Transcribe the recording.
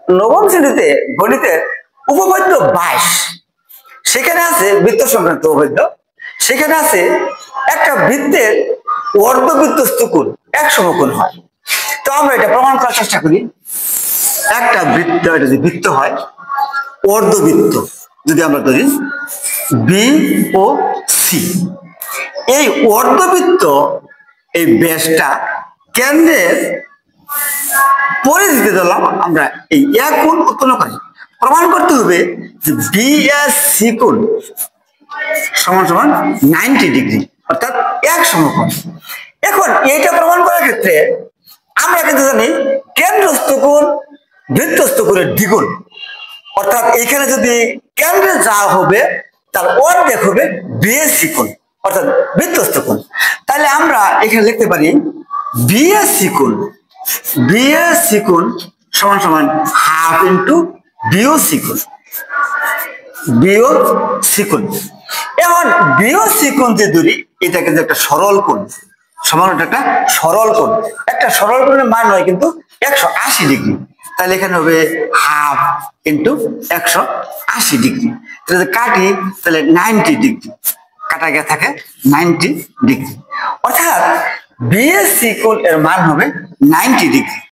নবম শ্রেণীতে গণিতের উপপাদ্য 22 সেখানে আছে বৃত্ত সংক্রান্ত উপপাদ্য। সেখানে আছে একটা বৃত্তের অর্ধবৃত্তস্থ কোণ এক সমকোণ হয়। তো আমরা এটা প্রমাণ করার চেষ্টা করি। একটা বৃত্ত, এটা যদি বৃত্ত হয়, অর্ধবৃত্ত যদি আমরা ধরি বি ও সি, এই অর্ধবৃত্ত এই ব্যাসটা কেন্দ্রের পরিধিতে দিলাম আমরা এই এক কোণ উৎপন্ন করি। প্রমাণ করতে হবে যে বি এস সি কোণ সমান সমান 90 ডিগ্রি, অর্থাৎ এক সমকোণ। এখন এইটা প্রমাণ করার ক্ষেত্রে আমরা কিন্তু জানি কেন্দ্রস্থ কোণ বৃত্তস্থ কোণের দ্বিগুণ, অর্থাৎ এইখানে যদি কেন্দ্রে যা হবে তার অর্ধেক হবে বিএসসি কোণ, অর্থাৎ বৃত্তস্থ কোণ। তাহলে আমরা এখানে লিখতে পারি বিএসসি কোণ, বিএসসি কোণ সমান সমান হাফ ইন্টু বিওসি কোণ, বিওসি কোণ। এখন বিওসি কোণ যে ধরি, এটা কিন্তু একটা সরল কোণ, সমান একটা সরল কোণ। একটা সরল কোণের মান হয় কিন্তু 180 ডিগ্রি। তাহলে এখানে হবে হাফ ইন্টু 180 ডিগ্রি। তাহলে কাটি, তাহলে 90 ডিগ্রি কাটা গিয়ে থাকে 90 ডিগ্রি, অর্থাৎ বিএসসি কোণ এর মান হবে 90 ডিগ্রি।